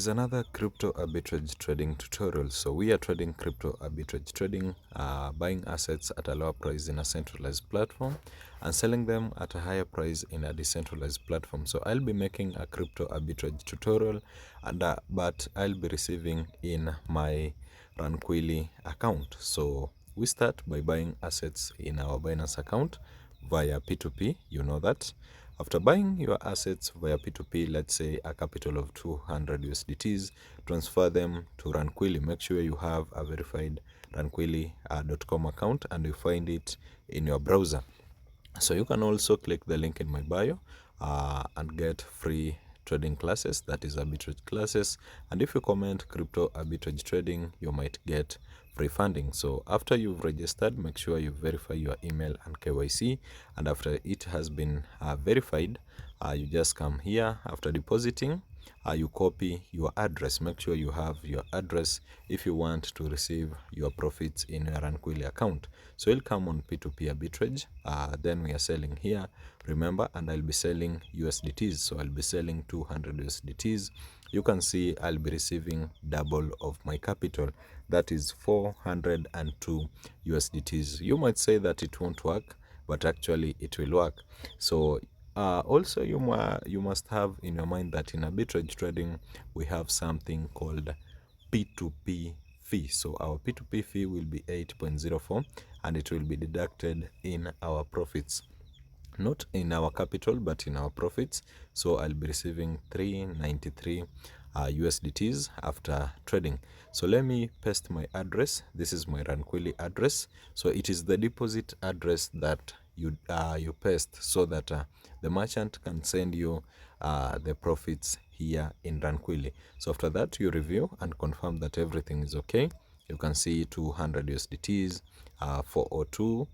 Is another crypto arbitrage trading tutorial. So we are trading crypto arbitrage trading, buying assets at a lower price in a centralized platform and selling them at a higher price in a decentralized platform. So I'll be making a crypto arbitrage tutorial, and but I'll be receiving in my Ranquilly account. So we start by buying assets in our Binance account via P2P. You know that. After buying your assets via P2P, let's say a capital of 200 USDTs, transfer them to Ranquilly. Make sure you have a verified ranquilly.com account and you find it in your browser. So you can also click the link in my bio and get free trading classes, that is arbitrage classes. And if you comment crypto arbitrage trading, you might get free funding. So after you've registered, make sure you verify your email and KYC. And after it has been verified, you just come here. After depositing, you copy your address. Make sure you have your address if you want to receive your profits in your Ranquilly account. So it'll come on P2P arbitrage. Then we are selling here, remember, and I'll be selling USDTs. So I'll be selling 200 USDTs. You can see I'll be receiving double of my capital. That is 402 USDTs. You might say that it won't work, but actually it will work. So also, you must have in your mind that in arbitrage trading, we have something called P2P fee. So our P2P fee will be 8.04 and it will be deducted in our profits. Not in our capital, but in our profits. So I'll be receiving 393 USDTs after trading. So let me paste my address. This is my Ranquilly address. So it is the deposit address that you paste so that the merchant can send you the profits here in Ranquilly. So after that, you review and confirm that everything is okay. You can see 200 USDTs, 402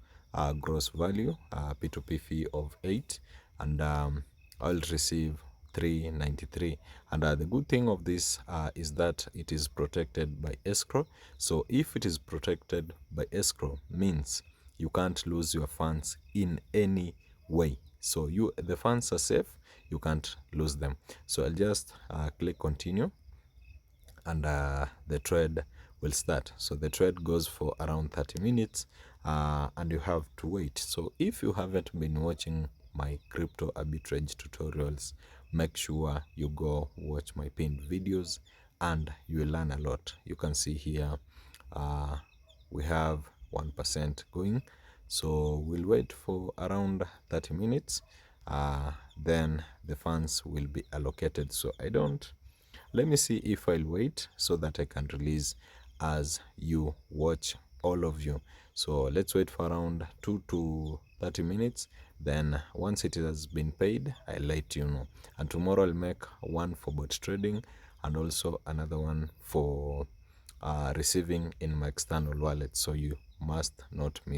gross value, P2P fee of 8, and I'll receive 393. And the good thing of this is that it is protected by escrow. So if it is protected by escrow, means you can't lose your funds in any way. So the funds are safe, you can't lose them. So I'll just click continue, and the trade will start. So the trade goes for around 30 minutes and you have to wait. So if you haven't been watching my crypto arbitrage tutorials, make sure you go watch my pinned videos and you will learn a lot. You can see here we have 1% going. So we'll wait for around 30 minutes. Then the funds will be allocated. So let me see if I'll wait so that I can release as you watch, all of you. So let's wait for around 2 to 30 minutes. Then once it has been paid, I'll let you know. And tomorrow I'll make one for bot trading and also another one for receiving in my external wallet. So you must not miss.